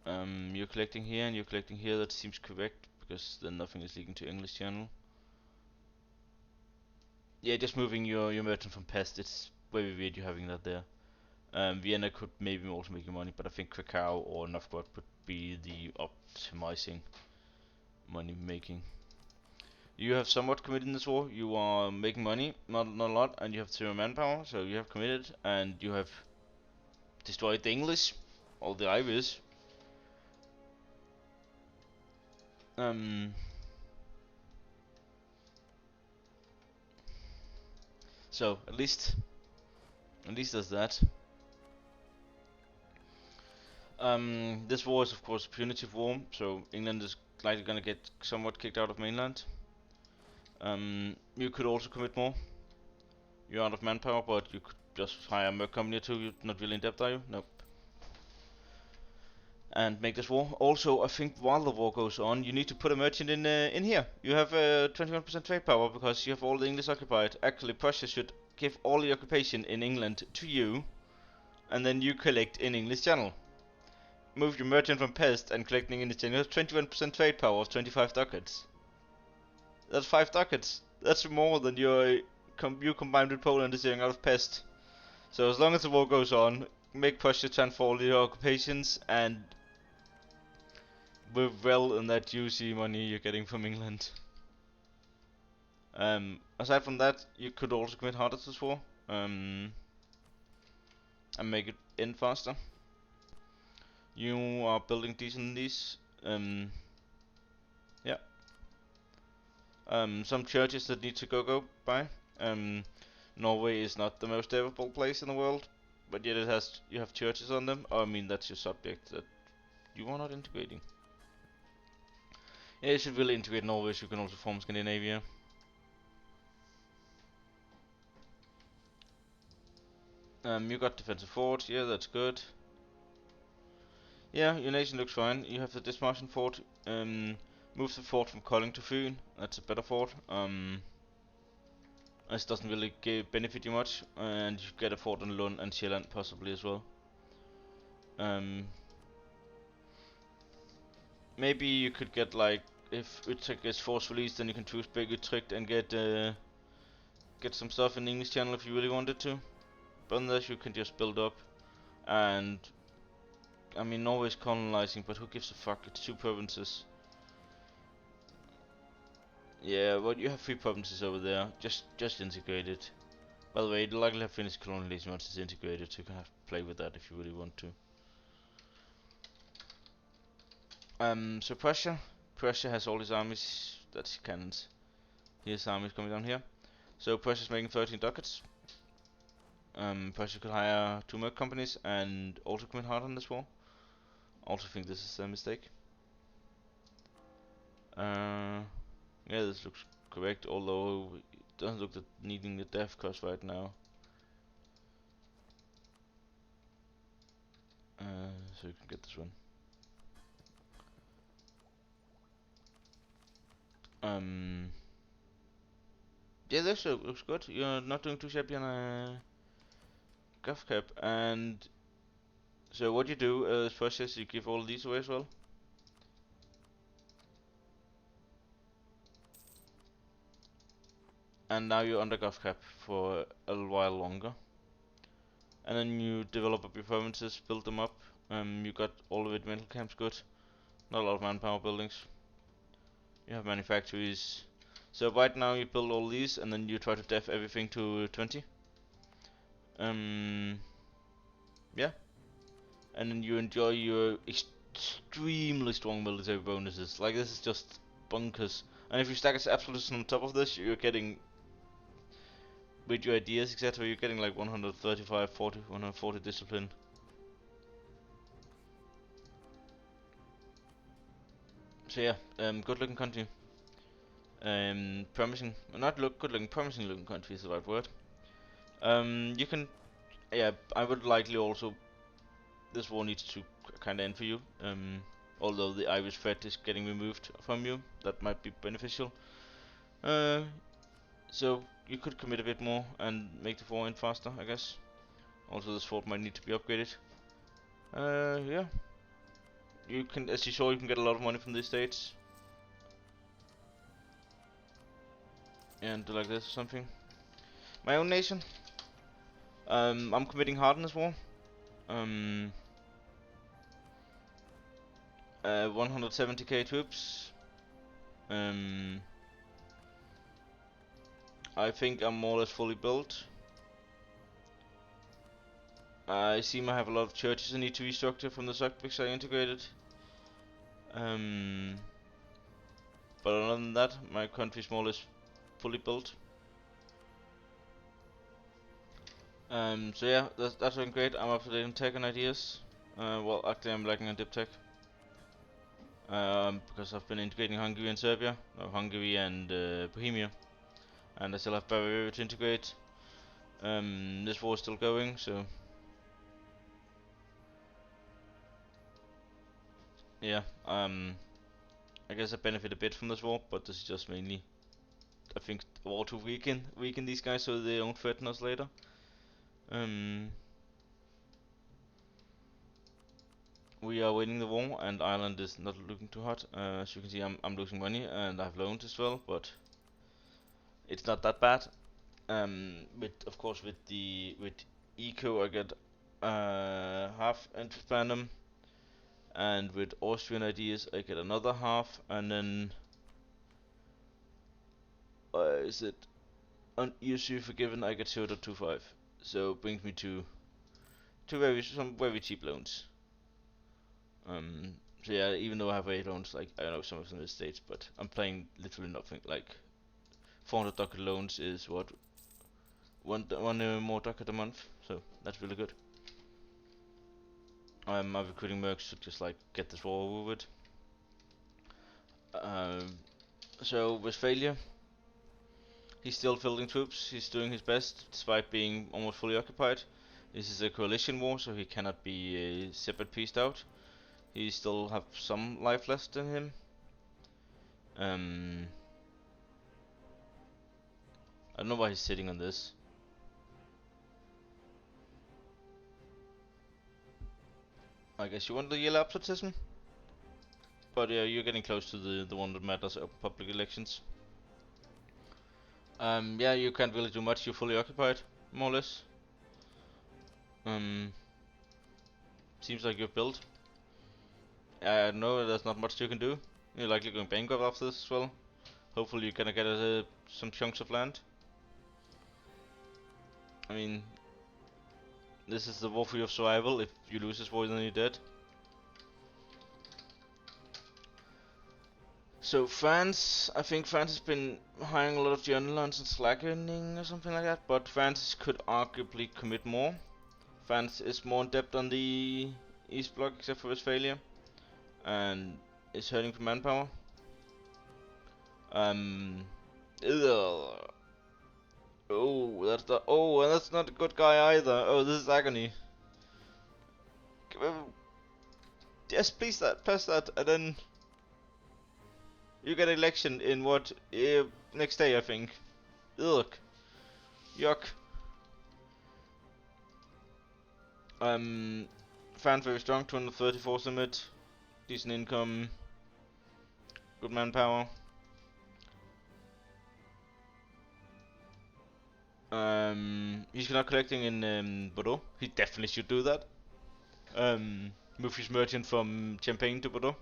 You're collecting here and you're collecting here, that seems correct, because then nothing is leaking to English Channel. Yeah, just moving your merchant from Pest, it's very weird you having that there. Vienna could maybe also make you money, but I think Krakow or Novgorod would be the optimizing money making. You have somewhat committed in this war. You are making money, not a lot, and you have 0 manpower, so you have committed, and you have destroyed the English, or the Irish. So at least there's that. This war is of course a punitive war, so England is likely gonna get somewhat kicked out of mainland. You could also commit more. You're out of manpower, but you could just hire a merc company or two. You're not really in debt, are you? Nope. And make this war. Also, I think while the war goes on, you need to put a merchant in here. You have 21% trade power because you have all the English occupied. Actually, Prussia should give all the occupation in England to you, and then you collect in English Channel. Move your merchant from Pest and collecting in English Channel. You have 21% trade power of 25 ducats. That's 5 ducats. That's more than you combined with Poland is getting out of Pest. So as long as the war goes on, make Prussia transfer all your occupations, and we're well in that juicy money you're getting from England. Aside from that, you could also commit harder to this war, and make it end faster. You are building decent in these. Yeah. Some churches that need to go by. Norway is not the most developed place in the world, but yet you have churches on them. Oh, I mean, that's your subject that you are not integrating. Yeah, you should really integrate Norway so you can also form Scandinavia. You got defensive fort, yeah, that's good. Yeah, your nation looks fine. You have the Dismartian fort. Move the fort from Kolding to Fyn. That's a better fort. This doesn't really benefit you much, and you get a fort on Lund and Sjælland possibly as well. Maybe you could get, like, if Utrecht gets force released, then you can choose big Utrecht and get some stuff in the English Channel if you really wanted to. But unless you can just build up, and I mean, Norway's colonizing, but who gives a fuck? It's 2 provinces. Yeah, well, you have 3 provinces over there. Just integrate it. By the way, the likely have finished colonization once it's integrated, so you can have to play with that if you really want to. So Prussia has all his armies. That's cannons. His armies coming down here. So Prussia's making 13 ducats. Prussia could hire 2 merc companies and also commit hard on this war. Also think this is a mistake. Yeah, this looks correct, although it doesn't look that needing the death cost right now. So you can get this one. Yeah, this looks good. You're not doing too shabby on a Gov cap, and so what you do is first is you give all these away as well. And now you're under Gov cap for a while longer. And then you develop up your provinces, build them up. You got all of it mental camps good. Not a lot of manpower buildings. You have manufactories. So right now you build all these, and then you try to def everything to 20. Yeah, and then you enjoy your extremely strong military bonuses. Like, this is just bonkers. And if you stack its absolutes on top of this, you're getting, with your ideas, etc., you're getting like 135, 40, 140 discipline. So yeah, good looking country. Promising, not look good looking, promising looking country is the right word. You can, yeah, I would likely also, this war needs to kind of end for you. Although the Irish threat is getting removed from you, that might be beneficial. So you could commit a bit more and make the war end faster, I guess. Also, this fort might need to be upgraded. Yeah. You can, as you saw, you can get a lot of money from the estates. And do like this or something. My own nation. I'm committing hard in this war. 170k troops. I think I'm more or less fully built. I seem I have a lot of churches I need to restructure from the Zuckbix I integrated. But other than that, my country's more or less fully built. So yeah, that's been great. I'm up to date on tech and ideas. Well, actually, I'm lacking on dip tech. Because I've been integrating Hungary and Serbia, no, Hungary and Bohemia, and I still have Bavaria to integrate. This war is still going, so yeah. I guess I benefit a bit from this war, but this is just mainly, I think, a war to weaken these guys so they don't threaten us later. We are winning the war, and Ireland is not looking too hot. As you can see, I'm losing money, and I have loans as well, but it's not that bad. With, of course, with eco I get half interest per annum, and with Austrian ideas I get another half, and then is it on ESU forgiven I get 0.25, so it brings me to some very cheap loans. So yeah, even though I have 8 loans, like I know some of them in the States, but I'm playing literally nothing. Like 400 ducat loans is what, one more ducat a month, so that's really good. My recruiting mercs should just like get this war over with. So Westphalia, he's still fielding troops. He's doing his best despite being almost fully occupied. This is a coalition war, so he cannot be separate pieced out. He still have some life left in him. I don't know why he's sitting on this. I guess you want the yellow absolutism? But yeah, you're getting close to the one that matters, open public elections. Yeah, you can't really do much, you're fully occupied, more or less. Seems like you're built. I know there's not much you can do. You're likely going bankrupt after this as well. Hopefully you're gonna get some chunks of land. I mean, this is the war for your survival. If you lose this war, then you're dead. So France, I think France has been hiring a lot of journalists and slackening or something like that, but France could arguably commit more. France is more in depth on the East Bloc except for Westphalia, and is hurting for manpower. Ugh. Oh, and that's not a good guy either. Oh, this is agony. Yes, please press that, and then you get election in what, next day I think. Ugh. Yuck. France very strong, 234 summit, decent income, good manpower. He's not collecting in Bordeaux. He definitely should do that. Move his merchant from Champagne to Bordeaux.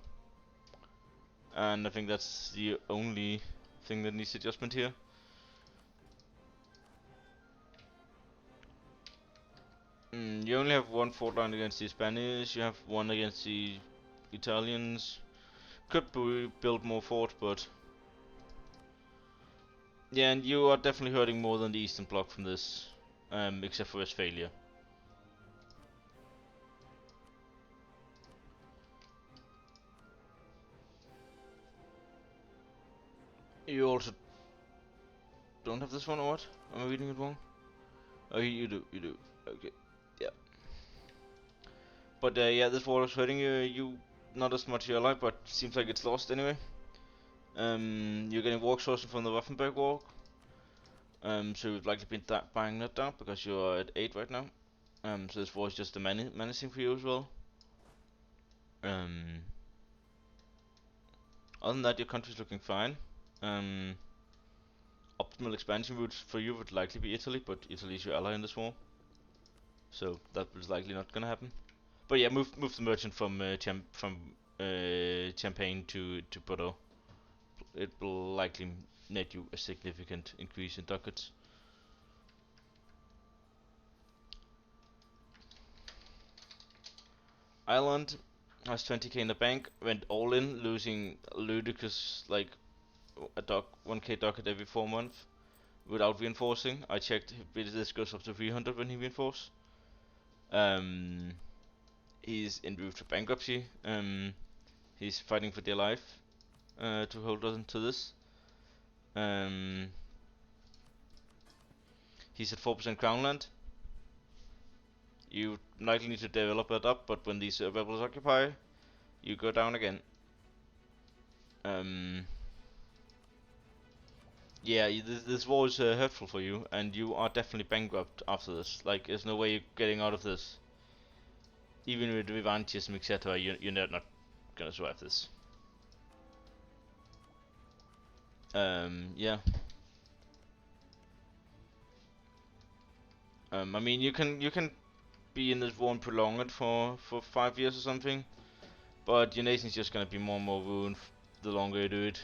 And I think that's the only thing that needs adjustment here. You only have one fort line against the Spanish. You have one against the Italians. Could build more forts, but yeah, and you are definitely hurting more than the Eastern Bloc from this, except for Westphalia. You also don't have this one, or what? Am I reading it wrong? Oh, you do, you do. Okay, yeah. But yeah, this war is hurting you not as much your life, but seems like it's lost anyway. You're getting war exhaustion from the Waffenberg War. So you've likely been buying that down because you're at 8 right now. So this war is just a menacing for you as well. Um, Other than that, your country's looking fine. Optimal expansion route for you would likely be Italy, but Italy is your ally in this war, so that was likely not gonna happen. But yeah, move the merchant from Champagne to Bordeaux. It will likely net you a significant increase in ducats. Ireland has 20k in the bank, went all in, losing ludicrous like a 1k ducat every 4 months without reinforcing. I checked, this goes up to 300 when he reinforces. He's in route to bankruptcy. He's fighting for dear life to hold on to this. He's at 4% crown land. You likely need to develop that up, but when these rebels occupy, you go down again. Yeah, this war is hurtful for you, and you are definitely bankrupt after this. Like, there's no way you're getting out of this. Even with revanchism, etc., you're not gonna survive this. Yeah. I mean, you can be in this war and prolong it for 5 years or something, but your nation's just gonna be more and more ruined the longer you do it.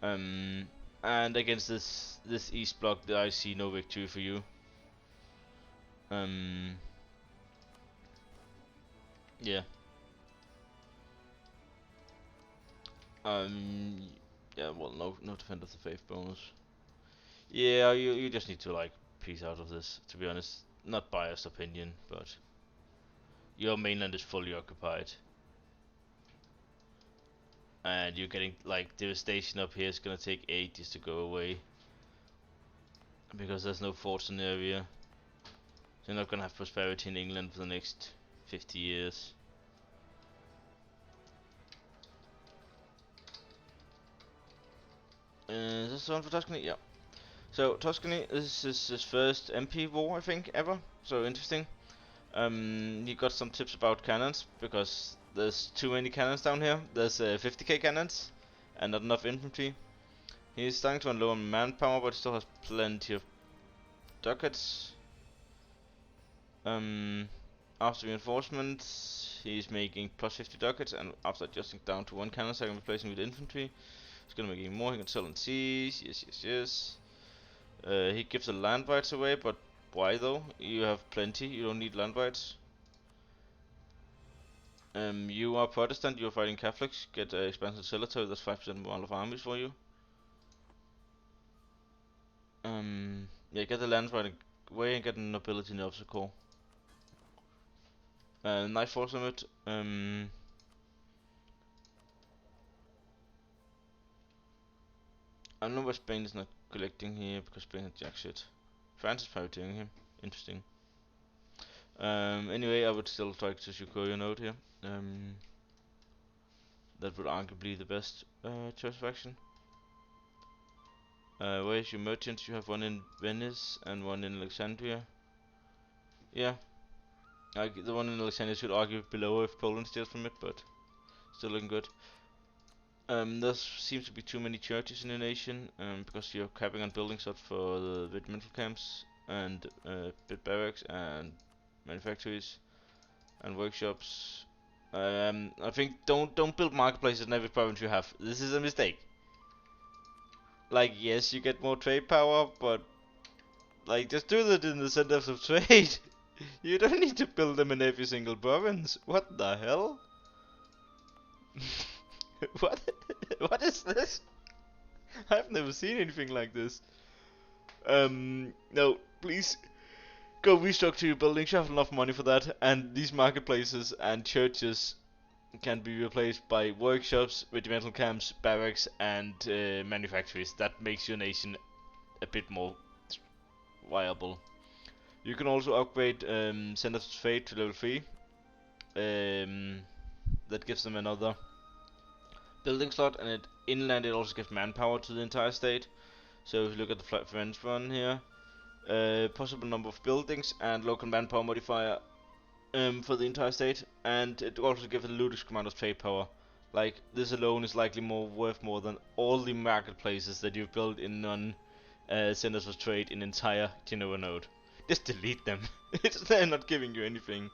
And against this East Bloc, I see no victory for you. Yeah. Um, yeah. Well, no defend of the faith bonus. Yeah, you just need to like peace out of this. To be honest, not biased opinion, but your mainland is fully occupied, and you're getting like devastation up here. It's gonna take ages to go away because there's no forts in the area. So you're not gonna have prosperity in England for the next 50 years. Is this one for Tuscany? Yeah. So Tuscany, this is his first MP war, I think, ever. So interesting. He got some tips about cannons because there's too many cannons down here. There's 50k cannons and not enough infantry. He's starting to unload manpower, but still has plenty of ducats. After reinforcements, he's making plus 50 ducats, and after adjusting down to one cannon second, replacing with infantry, he's gonna make even more. He can sell and seize. Yes. He gives the land rights away, but why though? You have plenty. You don't need land rights. You are Protestant. You are fighting Catholics. Get expansion territory. That's 5% more of armies for you. Yeah, get the land right away and get an nobility in the officer corps. Nice force limit. I don't know why Spain is not collecting here because Spain had jack shit. France is privateering him. Interesting. Anyway, I would still try to secure your node here. That would arguably the best choice of action. Where's your merchants? You have one in Venice and one in Alexandria. Yeah, the one in Alexandria should argue below if Poland steals from it, but still looking good. There seems to be too many churches in the nation because you're capping on building slots for the regimental camps and bit barracks and manufactories and workshops. I think don't build marketplaces in every province you have. This is a mistake. Like, yes, you get more trade power, but like, just do that in the centers of trade. You don't need to build them in every single province. What the hell? what? What is this? I've never seen anything like this. No, please go restructure your buildings. You have enough money for that, and these marketplaces and churches can be replaced by workshops, regimental camps, barracks, and manufactories. That makes your nation a bit more viable. You can also upgrade Centers of Trade to level 3. That gives them another building slot, and inland it also gives manpower to the entire state. So if you look at the French one here, possible number of buildings and local manpower modifier for the entire state, and it also gives a ludicrous amount of trade power. Like, this alone is likely worth more than all the marketplaces that you've built in centers of trade in entire Genova node. Just delete them. They're not giving you anything.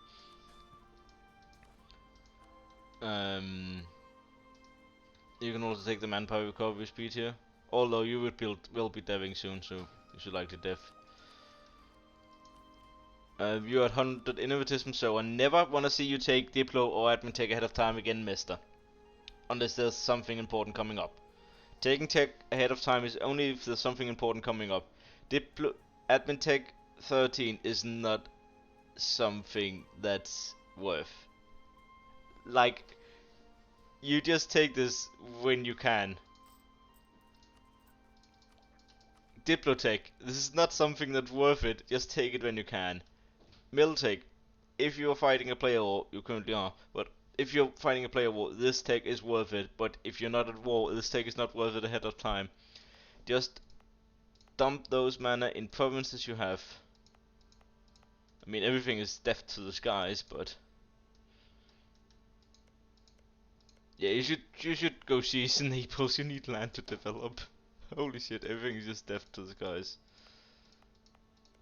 You can also take the manpower recovery speed here. Although you will be deving soon, so you should likely dev. You're at 100 innovativism, so I never want to see you take Diplo or Admin Tech ahead of time again, mister. Unless there's something important coming up. Taking Tech ahead of time is only if there's something important coming up. Diplo Admin Tech 13 is not something that's worth. Like, you just take this when you can. Diplotech, this is not something that's worth it, just take it when you can. Miltech, if you're fighting a player war, you currently are, but if you're fighting a player war, this tech is worth it, but if you're not at war, this tech is not worth it ahead of time. Just dump those mana in provinces you have. I mean, everything is death to the skies, but yeah, you should go seize Naples. You need land to develop. Holy shit, everything is just death to the skies.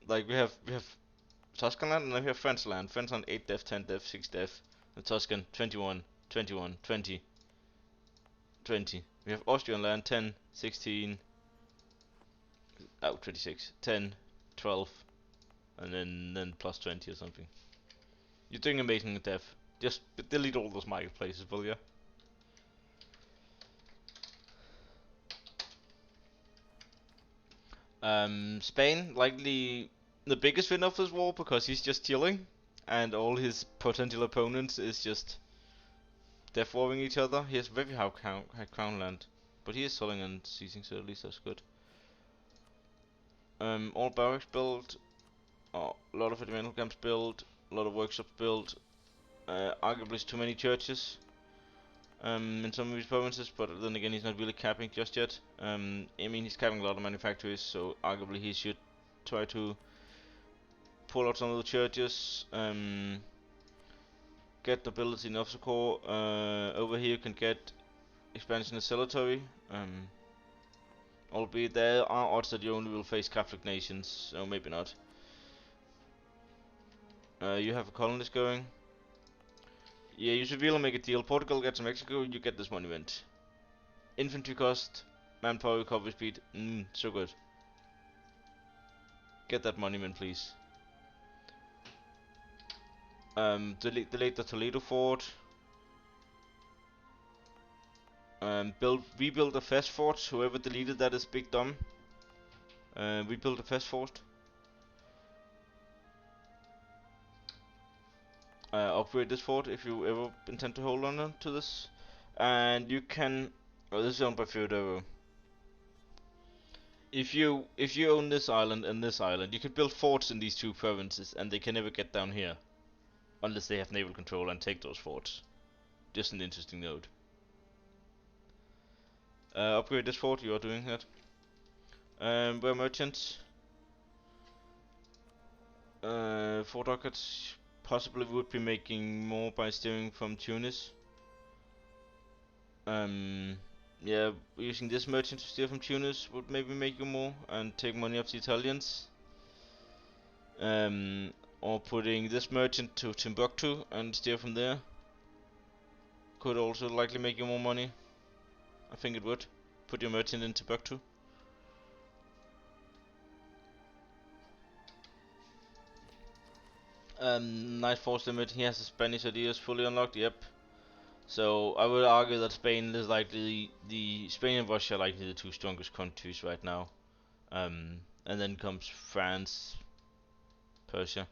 Like, we have Tuscan land, and then we have French land. French land 8 def, 10 def, 6 def. The Tuscan 21, 21, 20, 20. We have Austrian land 10, 16, 26, 10, 12, and then plus 20 or something. You're doing amazing at def. Just delete all those marketplaces, will ya? Spain, likely the biggest winner of this war because he's just chilling, and all his potential opponents is just death warring each other. He has very high crown land, but he is selling and seizing, so at least that's good. All barracks built, a lot of regimental camps built, a lot of workshops built. Arguably too many churches in some of his provinces, but then again he's not really capping just yet. I mean, he's capping a lot of manufactories, so arguably he should try to pull out some of the churches. Get nobility in officer corps. Over here you can get expansion of cemetery. Albeit there are odds that you only will face Catholic nations, so maybe not. You have a colonist going. Yeah, you should really make a deal. Portugal gets to Mexico, you get this monument. Infantry cost, manpower recovery speed, so good. Get that monument, please. Delete the Toledo fort. Rebuild the Fest fort. Whoever deleted that is big dumb. Rebuild the Fest fort. Upgrade this fort if you ever intend to hold on to this. And you can. Oh, this is owned by Feodoro. If you own this island and this island, you can build forts in these two provinces, and they can never get down here, unless they have naval control and take those forts. Just an interesting note. Upgrade this fort. You are doing that. We're merchants. Fort Rockets possibly would be making more by steering from Tunis. Yeah, using this merchant to steer from Tunis would maybe make you more and take money off the Italians. Or putting this merchant to Timbuktu and steer from there could also likely make you more money. I think it would. Put your merchant in Timbuktu. Nice force limit. He has the Spanish ideas fully unlocked. Yep. So I would argue that Spain is likely the Spain and Russia are likely the two strongest countries right now. And then comes France, Persia.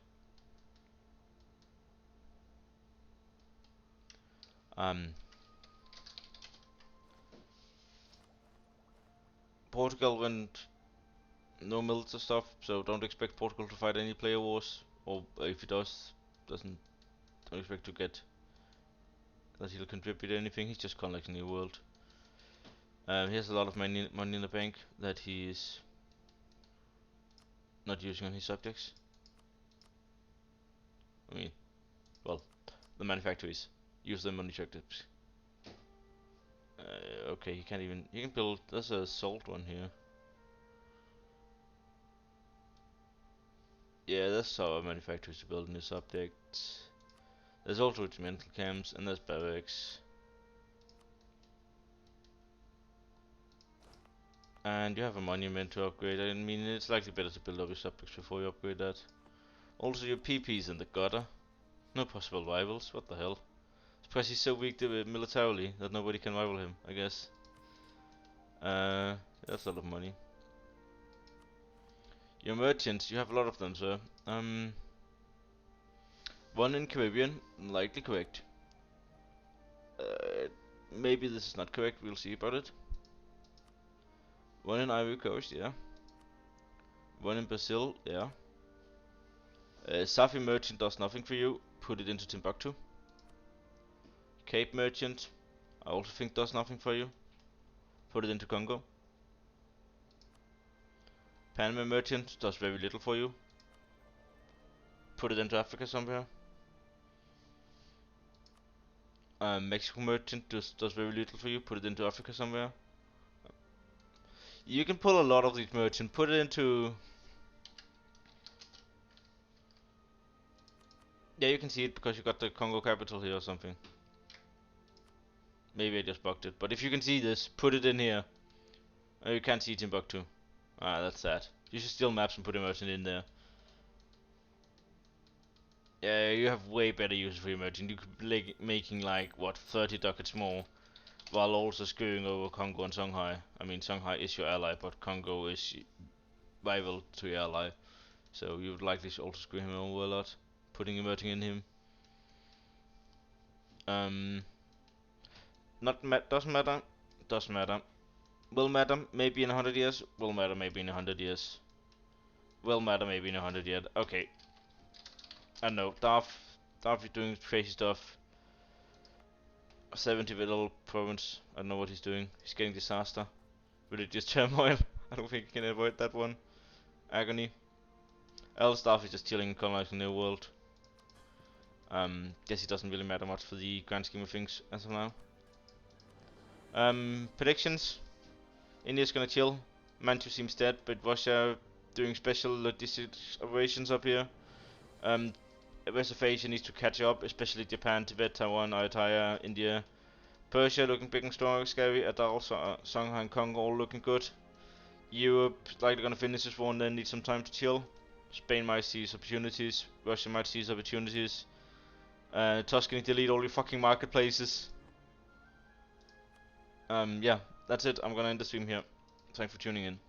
Um, Portugal went no military stuff, so don't expect Portugal to fight any player wars. Or if it does, doesn't don't expect to get that he'll contribute anything. He's just collecting the world. He has a lot of money in the bank that he is not using on his subjects. I mean, well, the manufacturers use them on the objectives. Okay, he can't even. He can build. There's a salt one here. Yeah, that's how manufacturers are building his objects. There's also regimental camps and there's barracks. And you have a monument to upgrade. I mean, it's likely better to build up your subjects before you upgrade that. Also, your PP's in the gutter. No possible rivals. What the hell? Because he's so weak militarily that nobody can rival him, I guess. That's a lot of money. Your merchants, you have a lot of them, sir. One in Caribbean, likely correct. Maybe this is not correct, we'll see about it. One in Ivory Coast, yeah. One in Brazil, yeah. Safi merchant does nothing for you, put it into Timbuktu. Cape merchant, I also think does nothing for you, put it into Congo. Panama merchant does very little for you, put it into Africa somewhere. Mexico merchant does very little for you, put it into Africa somewhere. You can pull a lot of these merchants, put it into... Yeah, you can see it because you got the Congo capital here or something. Maybe I just bugged it, but if you can see this, put it in here. Oh, you can't see Timbuktu. Ah, that's sad. You should steal maps and put a merchant in there. Yeah, you have way better use for your merchant. You could be making like, what, 30 ducats more, while also screwing over Congo and Shanghai. I mean, Shanghai is your ally, but Congo is rival to your ally. So you would likely also screw him over a lot, putting a merchant in him. Doesn't matter. Doesn't matter. Will matter maybe in 100 years. Will matter maybe in 100 years. Will matter maybe in 100 years. Okay. I don't know. Darth is doing crazy stuff. 70 little province. I don't know what he's doing. He's getting disaster. Religious turmoil. I don't think he can avoid that one. Agony. Elstaff is just chilling, colonizing the new world. Guess it doesn't really matter much for the grand scheme of things as of now. Predictions. India's gonna chill. Manchu seems dead, but Russia doing special logistics operations up here. The rest of Asia needs to catch up, especially Japan, Tibet, Taiwan, Ayutthaya, India. Persia looking big and strong, scary. Adal, Shanghai and Congo all looking good. Europe likely gonna finish this war and then need some time to chill. Spain might seize opportunities. Russia might seize opportunities. Tuscany delete all your fucking marketplaces. Yeah, that's it. I'm gonna end the stream here. Thanks for tuning in.